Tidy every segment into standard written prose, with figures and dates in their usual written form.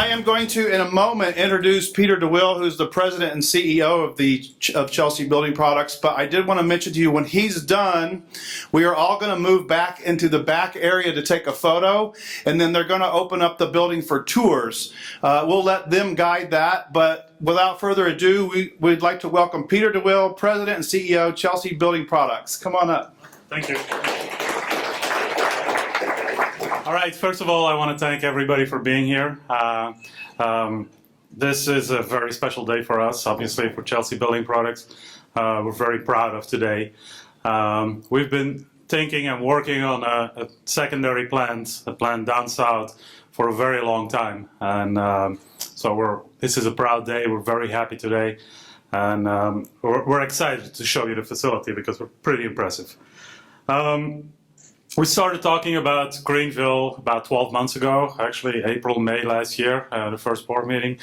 I am going to, in a moment, introduce Peter DeWill, who's the president and CEO of Chelsea Building Products. But I did want to mention to you, when he's done, we are all going to move back into the back area to take a photo, and then they're going to open up the building for tours. We'll let them guide that, but without further ado, we'd like to welcome Peter DeWill, president and CEO, Chelsea Building Products. Come on up. Thank you. All right, first of all, I want to thank everybody for being here. This is a very special day for us, obviously, for Chelsea Building Products. We're very proud of today. We've been thinking and working on a secondary plant, a plant down south, for a very long time. And this is a proud day. We're very happy today. And we're excited to show you the facility because we're pretty impressive. We started talking about Greenville about 12 months ago, actually April, May last year, the first board meeting.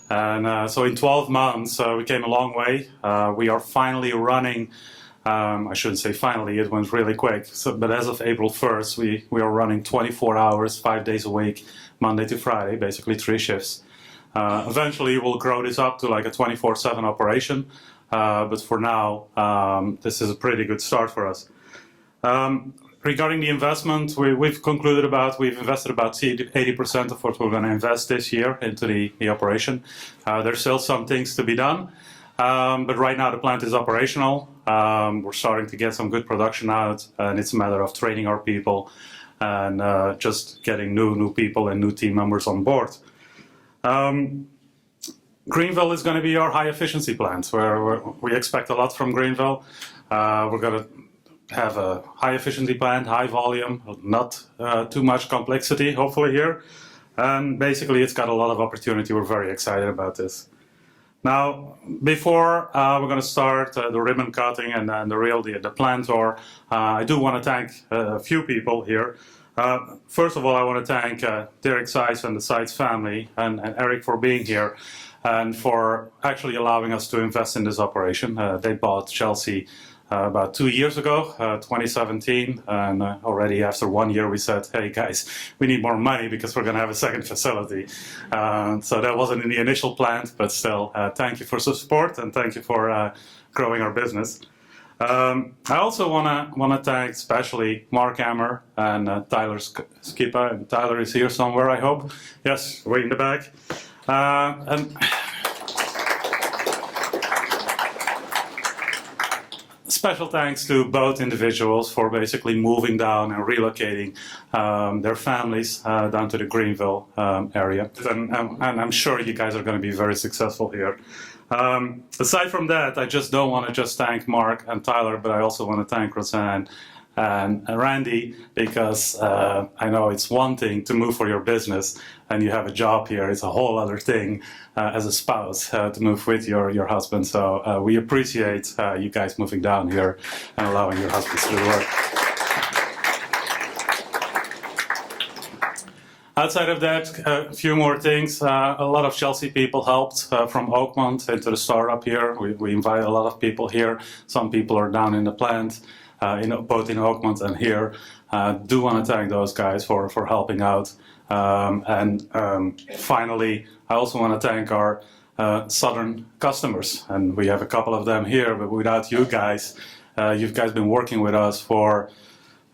And so in 12 months, we came a long way. We are finally running, I shouldn't say finally, it went really quick. But as of April 1st, we are running 24 hours, 5 days a week, Monday to Friday, basically 3 shifts. Eventually, we'll grow this up to like a 24/7 operation. But for now, this is a pretty good start for us. Regarding the investment, we've invested about 80% of what we're going to invest this year into the operation. There's still some things to be done, but right now the plant is operational. We're starting to get some good production out, and it's a matter of training our people and just getting new people and new team members on board. Greenville is going to be our high efficiency plant, where we expect a lot from Greenville. We're going to have a high efficiency plant, high volume, not too much complexity, hopefully here. And basically it's got a lot of opportunity. We're very excited about this. Now, before we're going to start the ribbon cutting and then the plant tour, I do want to thank a few people here. First of all, I want to thank Derek Seitz and the Seitz family and Eric for being here and for actually allowing us to invest in this operation. They bought Chelsea about 2 years ago, 2017, and already after 1 year we said, hey guys, we need more money because we're going to have a second facility. So that wasn't in the initial plan, but still, thank you for support and thank you for growing our business. I also want to thank especially Mark Hammer and Tyler Skipa, and Tyler is here somewhere, I hope. Yes, way in the back. And special thanks to both individuals for basically moving down and relocating their families down to the Greenville area. And I'm sure you guys are going to be very successful here. Aside from that, I just don't want to just thank Mark and Tyler, but I also want to thank Roseanne and Randy, because I know it's one thing to move for your business and you have a job here. It's a whole other thing as a spouse to move with your husband. So we appreciate you guys moving down here and allowing your husbands to do the work. Outside of that, a few more things. A lot of Chelsea people helped from Oakmont into the startup here. We invite a lot of people here. Some people are down in the plant. Both in Oakmont and here. Do want to thank those guys for helping out. Finally, I also want to thank our southern customers. And we have a couple of them here, but without you guys, you've guys been working with us for,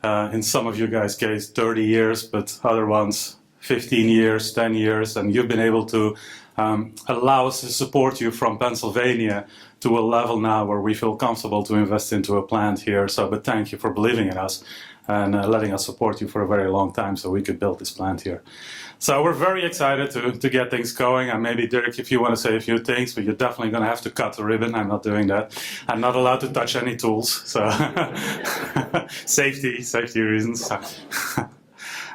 in some of you guys' case, 30 years, but other ones, 15 years, 10 years, and you've been able to allow us to support you from Pennsylvania to a level now where we feel comfortable to invest into a plant here. But thank you for believing in us and letting us support you for a very long time so we could build this plant here. So we're very excited to get things going. And maybe, Dirk, if you want to say a few things, but you're definitely going to have to cut the ribbon. I'm not doing that. I'm not allowed to touch any tools, so safety reasons.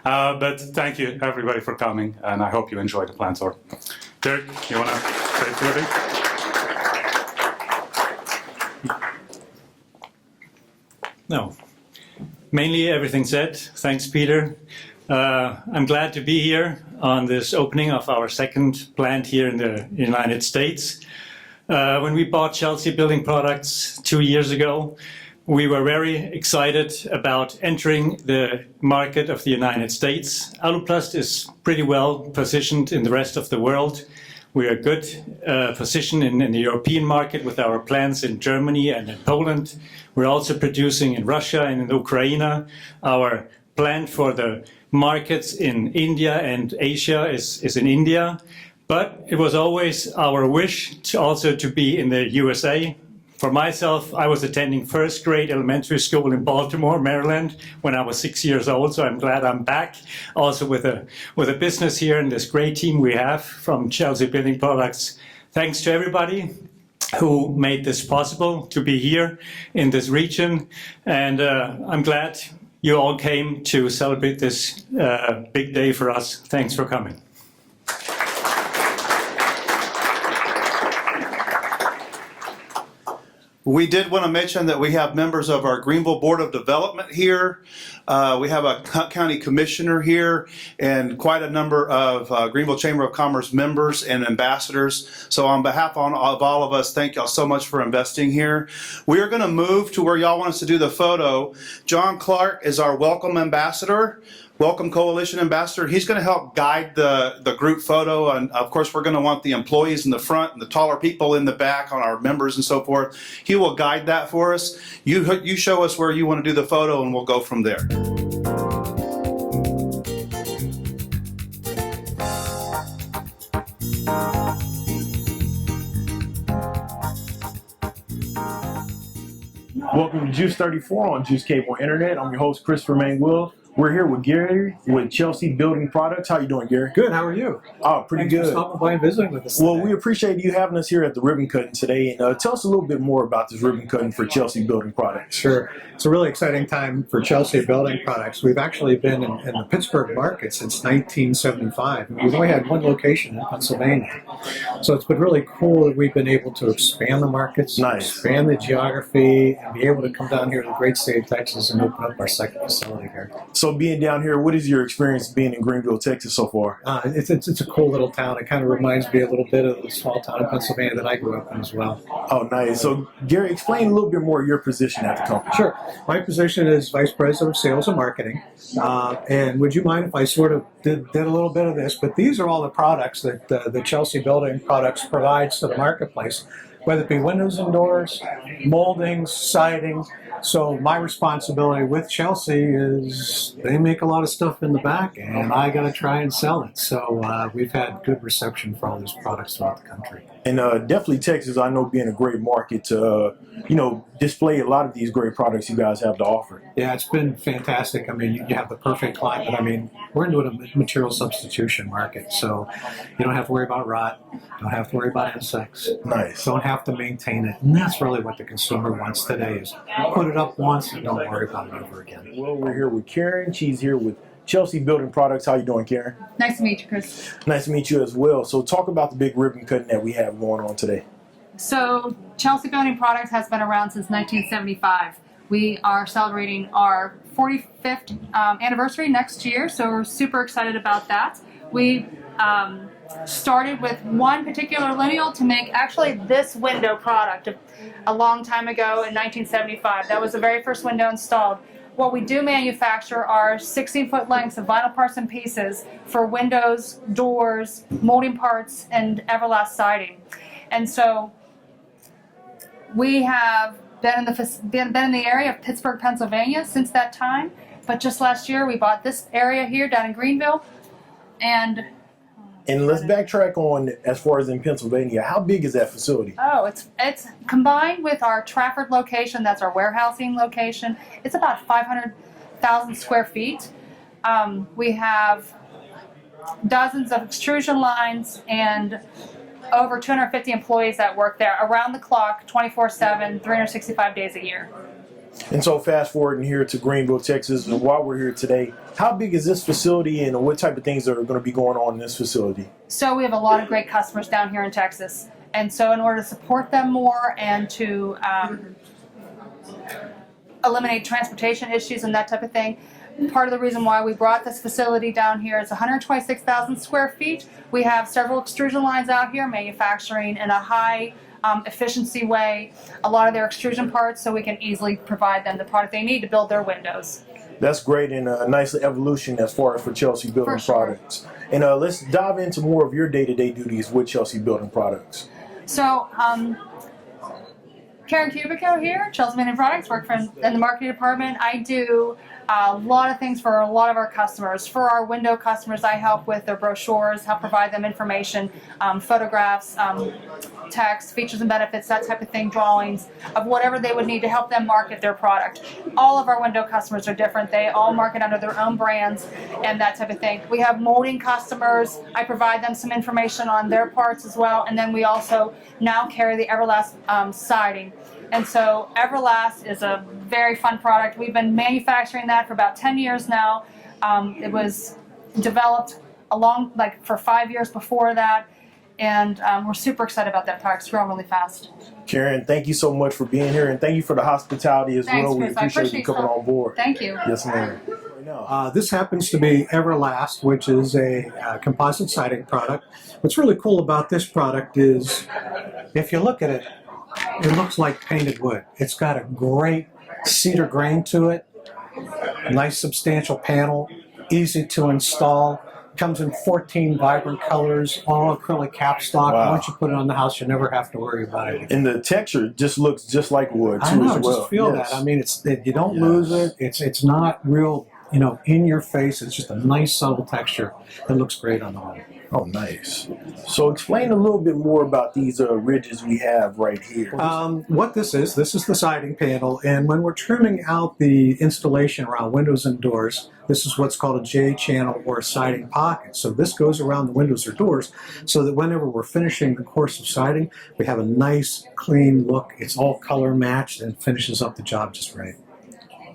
But thank you, everybody, for coming, and I hope you enjoy the plant tour. Dirk, you want to say something? No, mainly everything said. Thanks, Peter. I'm glad to be here on this opening of our second plant here in the United States. When we bought Chelsea Building Products 2 years ago, we were very excited about entering the market of the United States. Aluplast is pretty well positioned in the rest of the world. We are good positioned in the European market with our plants in Germany and in Poland. We're also producing in Russia and in Ukraine. Our plant for the markets in India and Asia is in India. But it was always our wish to be in the USA. For myself, I was attending first grade elementary school in Baltimore, Maryland, when I was 6 years old. So I'm glad I'm back, also with a business here and this great team we have from Chelsea Building Products. Thanks to everybody who made this possible to be here in this region. And I'm glad you all came to celebrate this big day for us. Thanks for coming. We did want to mention that we have members of our Greenville Board of Development here. We have a county commissioner here and quite a number of Greenville Chamber of Commerce members and ambassadors. So on behalf of all of us, thank y'all so much for investing here. We are going to move to where y'all want us to do the photo. John Clark is our welcome ambassador. Welcome Coalition Ambassador. He's going to help guide the group photo, and of course we're going to want the employees in the front and the taller people in the back on our members and so forth. He will guide that for us. You show us where you want to do the photo and we'll go from there. Welcome to Juice 34 on Juice Cable Internet. I'm your host, Christopher Manuel. We're here with Gary with Chelsea Building Products. How you doing, Gary? Good. How are you? Oh, pretty Thanks good. for stopping by and visiting with us. Well, today. we appreciate you having us here at the ribbon cutting today. And tell us a little bit more about this ribbon cutting for Chelsea Building Products. Sure. It's a really exciting time for Chelsea Building Products. We've actually been in the Pittsburgh market since 1975. We've only had one location in Pennsylvania. So it's been really cool that we've been able to expand the markets, Nice. expand the geography, and be able to come down here to the great state of Texas and open up our second facility here. So being down here, what is your experience being in Greenville, Texas so far? It's a cool little town. It kind of reminds me a little bit of the small town in Pennsylvania that I grew up in as well. Oh, nice. So Gary, explain a little bit more of your position at the company. Sure. My position is Vice President of Sales and Marketing. And would you mind if I sort of did a little bit of this? But these are all the products that the Chelsea Building Products provides to the marketplace, whether it be windows and doors, moldings, siding. So my responsibility with Chelsea is they make a lot of stuff in the back, and I got to try and sell it. So we've had good reception for all these products throughout the country. And definitely Texas, I know, being a great market to, display a lot of these great products you guys have to offer. Yeah, it's been fantastic. I mean, you have the perfect climate. I mean, we're into a material substitution market, so you don't have to worry about rot, don't have to worry about insects, Nice. don't have to maintain it. And that's really what the consumer wants today is put it up once and don't worry about it ever again. Well, we're here with Karen. She's here with Chelsea Building Products. How you doing, Karen? Nice to meet you, Chris. Nice to meet you as well. So talk about the big ribbon cutting that we have going on today. So, Chelsea Building Products has been around since 1975. We are celebrating our 45th anniversary next year, so we're super excited about that. We started with one particular lineal to make actually this window product a long time ago in 1975. That was the very first window installed. What we do manufacture are 16-foot lengths of vinyl parts and pieces for windows, doors, molding parts, and Everlast siding. And so we have been in the area of Pittsburgh, Pennsylvania since that time. But just last year, we bought this area here down in Greenville. And let's backtrack on as far as in Pennsylvania. How big is that facility? oh, it's combined with our Trafford location. That's our warehousing location. It's about 500,000 square feet. We have dozens of extrusion lines and over 250 employees that work there around the clock, 24/7, 365 days a year. And so fast forwarding here to Greenville, Texas, and while we're here today, how big is this facility and what type of things are going to be going on in this facility? So we have a lot of great customers down here in Texas. And so in order to support them more and to eliminate transportation issues and that type of thing, part of the reason why we brought this facility down here is 126,000 square feet. We have several extrusion lines out here manufacturing in a high efficiency way a lot of their extrusion parts so we can easily provide them the product they need to build their windows. That's great and a nice evolution as far as for Chelsea Building For sure. Products. And let's dive into more of your day-to-day duties with Chelsea Building Products. So, Karen Cubico here, Chelsea Building Products, work in the marketing department. I do a lot of things for a lot of our customers. For our window customers, I help with their brochures, help provide them information, photographs, text, features and benefits, that type of thing, drawings of whatever they would need to help them market their product. All of our window customers are different. They all market under their own brands and that type of thing. We have molding customers. I provide them some information on their parts as well. And then we also now carry the Everlast siding. And so Everlast is a very fun product. We've been manufacturing that for about 10 years now. It was developed for 5 years before that. And we're super excited about that product. It's growing really fast. Karen, thank you so much for being here, and thank you for the hospitality as Thanks, well. We Chris. I appreciate you coming on board. Thank you. Yes, ma'am. This happens to be Everlast, which is a composite siding product. What's really cool about this product is, if you look at it, it looks like painted wood. It's got a great cedar grain to it, nice substantial panel, easy to install. Comes in 14 vibrant colors, all acrylic capstock. Wow. Once you put it on the house, you never have to worry about it again. And the texture just looks just like wood too, I know, as well. just feel Yes. that. I mean, you don't lose it. It's not real, in your face. It's just a nice subtle texture that looks great on the wall. Oh, nice. So explain a little bit more about these ridges we have right here. What this is the siding panel, and when we're trimming out the installation around windows and doors, this is what's called a J channel or a siding pocket. So this goes around the windows or doors so that whenever we're finishing the course of siding, we have a nice, clean look. It's all color matched and finishes up the job just right.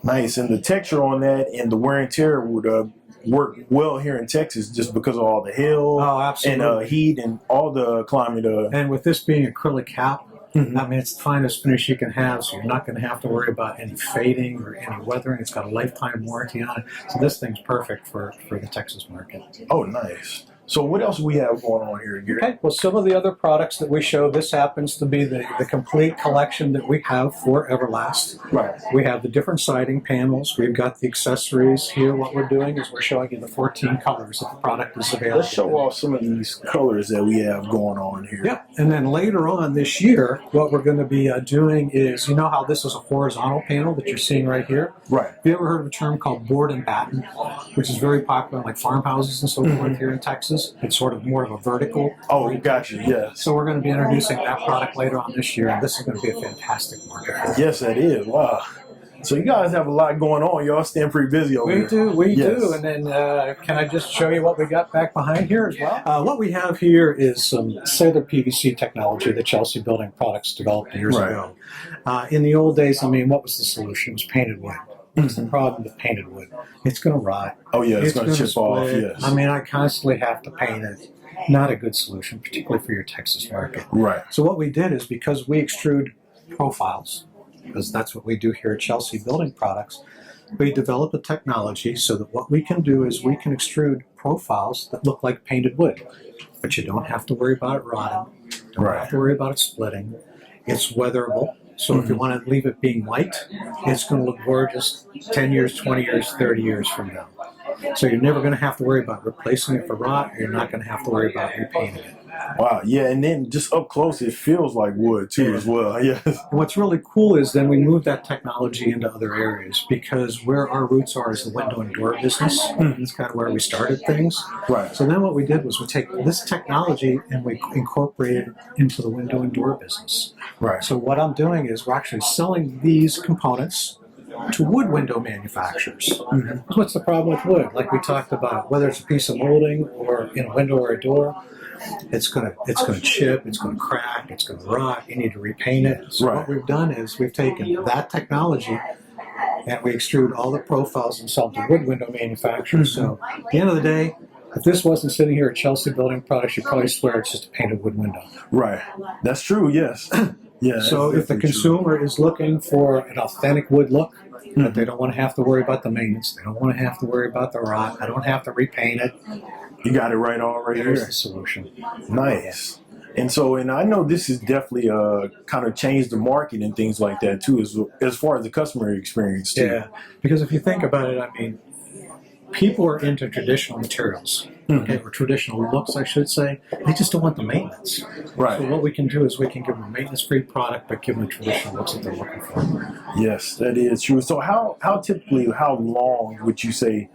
Nice. And the texture on that and the wear and tear would work well here in Texas just because of all the hail and heat and all the climate. And with this being acrylic cap, I mean, it's the finest finish you can have, so you're not going to have to worry about any fading or any weathering. It's got a lifetime warranty on it. So this thing's perfect for the Texas market. Oh, nice. So what else do we have going on here, Gary? Okay, well, some of the other products that we show, this happens to be the complete collection that we have for Everlast. Right. We have the different siding panels. We've got the accessories here. What we're doing is we're showing you the 14 colors that the product is available. Let's show off some of these colors that we have going on here. Yep, and then later on this year, what we're going to be doing is, you know how this is a horizontal panel that you're seeing right here? Right. Have you ever heard of a term called board and batten, which is very popular in like farmhouses and so forth here in Texas? It's sort of more of a vertical. Oh, gotcha, yes. So we're going to be introducing that product later on this year, and this is going to be a fantastic market. Yes, that is. Wow. So you guys have a lot going on. Y'all staying pretty busy over here. We Yes. do. And then can I just show you what we got back behind here as well? What we have here is some Cellular PVC technology that Chelsea Building Products developed years ago. In the old days, I mean, what was the solution? It was painted wood. What's the problem with painted wood? It's going to rot. Oh, yeah, it's going to chip off, split. yes. I mean, I constantly have to paint it. Not a good solution, particularly for your Texas market. Right. So what we did is, because we extrude profiles, because that's what we do here at Chelsea Building Products, we developed a technology so that what we can do is we can extrude profiles that look like painted wood. But you don't have to worry about it rotting. Don't have to worry about it splitting. It's weatherable. So if you want to leave it being white, it's going to look gorgeous 10 years, 20 years, 30 years from now. So you're never going to have to worry about replacing it for rot. You're not going to have to worry about repainting it. Wow, yeah, and then just up close, it feels like wood too as well. Yes. And what's really cool is then we move that technology into other areas, because where our roots are is the window and door business. That's kind of where we started things. Right. So then what we did was we take this technology and we incorporate it into the window and door business. Right. So what I'm doing is we're actually selling these components to wood window manufacturers. What's the problem with wood? Like we talked about, whether it's a piece of molding or in a window or a door, it's gonna chip, it's gonna crack, it's gonna rot. You need to repaint it. So what we've done is we've taken that technology and we extrude all the profiles and sell to wood window manufacturers. So at the end of the day, if this wasn't sitting here at Chelsea Building Products, you'd probably swear it's just a painted wood window. Right. That's true. Yes. Yeah. So if the consumer is looking for an authentic wood look, but they don't want to have to worry about the maintenance, they don't want to have to worry about the rot, I don't have to repaint it, you got it right on right here's here. the solution. Nice. And so, and I know this has definitely kind of changed the market and things like that too, as far as the customer experience too. Yeah, because if you think about it, I mean, people are into traditional materials, okay, or traditional looks, I should say. They just don't want the maintenance. Right. So what we can do is we can give them a maintenance-free product, but give them the traditional looks that they're looking for. Yes, that is true. So how typically, how long would you say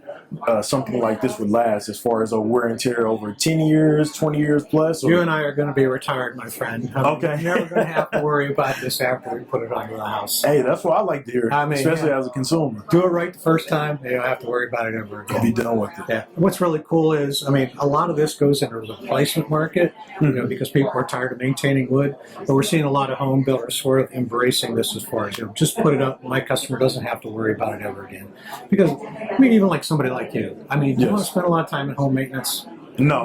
something like this would last as far as a wear and tear over 10 years, 20 years plus? Or? You and I are going to be retired, my friend. Okay. You're never going to have to worry about this after we put it onto the house. Hey, that's what I like to hear, I mean, especially yeah. as a consumer. Do it right the first time, you don't have to worry about it ever again. Be done with it. Yeah. What's really cool is, I mean, a lot of this goes into the replacement market, you know, because people are tired of maintaining wood. But we're seeing a lot of home builders sort of embracing this as far as, you know, just put it up. My customer doesn't have to worry about it ever again. Because, I mean, even like somebody like you, I mean, do you want to spend a lot of time in home maintenance? No,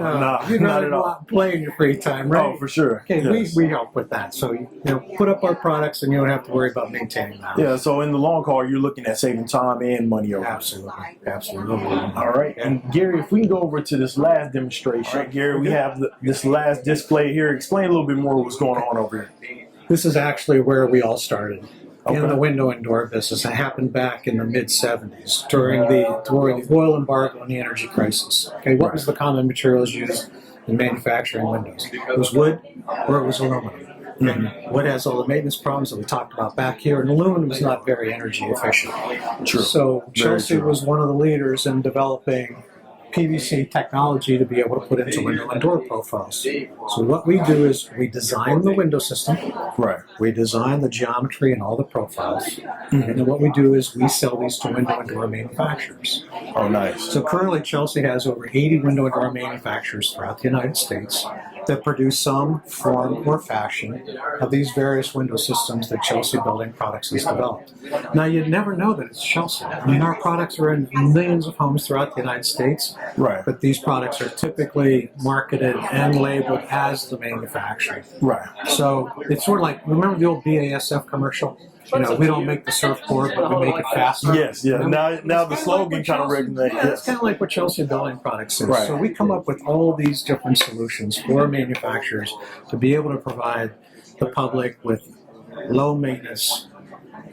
You'd not rather at go all. out and play in your free time, right? Oh, for sure. Okay, Yes. we help with that. So, you know, put up our products and you don't have to worry about maintaining them. Yeah, so in the long haul, you're looking at saving time and money over. Absolutely. Absolutely. All right. And Gary, if we can go over to this last demonstration. All right, Gary, we have this last display here. Explain a little bit more what's going on over here. This is actually where we all started. Okay. In the window and door business. It happened back in the mid-'70s during the oil embargo and the energy crisis. Okay, what was the common materials used in manufacturing windows? It was wood or it was aluminum. And wood has all the maintenance problems that we talked about back here, and aluminum is not very energy efficient. True. So Chelsea true. was one of the leaders in developing PVC technology to be able to put into window and door profiles. So what we do is we design the window system. Right. We design the geometry and all the profiles. And then what we do is we sell these to window and door manufacturers. Oh, nice. So currently Chelsea has over 80 window and door manufacturers throughout the United States that produce some form or fashion of these various window systems that Chelsea Building Products has developed. Now you'd never know that it's Chelsea. I mean, our products are in millions of homes throughout the United States. Right. But these products are typically marketed and labeled as the manufacturer. Right. So it's sort of like, remember the old BASF commercial? You know, we don't make the surfboard, but we make it faster. Yes, yeah. Now the slogan kind of regulates. Yeah, it's kind of like what Chelsea Building Products is. Right. So we come up with all these different solutions for manufacturers to be able to provide the public with low maintenance,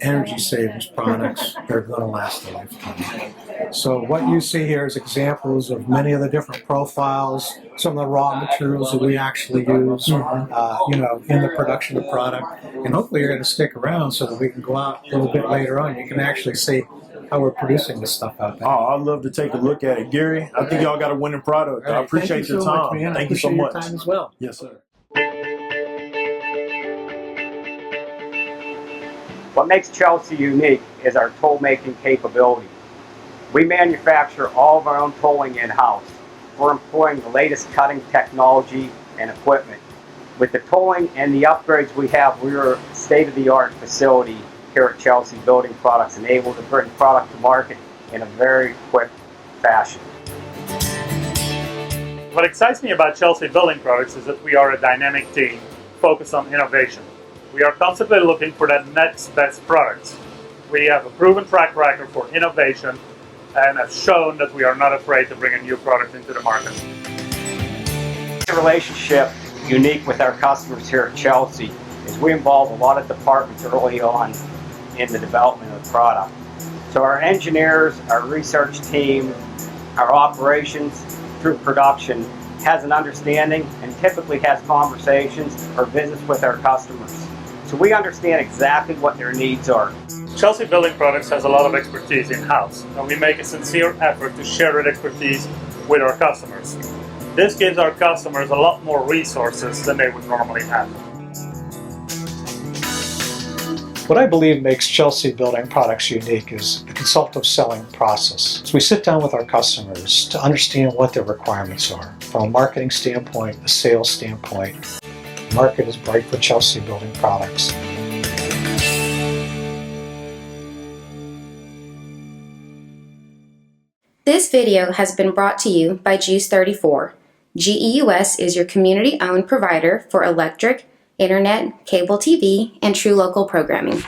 energy savings products that are going to last a lifetime. So what you see here is examples of many of the different profiles, some of the raw materials that we actually use, you know, in the production of the product. And hopefully you're going to stick around so that we can go out a little bit later on. You can actually see how we're producing this stuff out there. Oh, I'd love to take a look at it. Gary, I think y'all got a winning product. All right, I appreciate your time. Much, man. Thank you so appreciate much. Your time as well. Yes, sir. What makes Chelsea unique is our toll making capability. We manufacture all of our own tolling in-house. We're employing the latest cutting technology and equipment. With the tolling and the upgrades we have, we're a state-of-the-art facility here at Chelsea Building Products and able to bring product to market in a very quick fashion. What excites me about Chelsea Building Products is that we are a dynamic team focused on innovation. We are constantly looking for that next best product. We have a proven track record for innovation and have shown that we are not afraid to bring a new product into the market. The relationship unique with our customers here at Chelsea is we involve a lot of departments early on in the development of the product. So our engineers, our research team, our operations through production has an understanding and typically has conversations or visits with our customers. So we understand exactly what their needs are. Chelsea Building Products has a lot of expertise in-house, and we make a sincere effort to share that expertise with our customers. This gives our customers a lot more resources than they would normally have. What I believe makes Chelsea Building Products unique is the consultative selling process. So we sit down with our customers to understand what their requirements are. From a marketing standpoint, a sales standpoint, the market is bright for Chelsea Building Products. This video has been brought to you by Juice 34. GEUS is your community-owned provider for electric, internet, cable TV, and true local programming.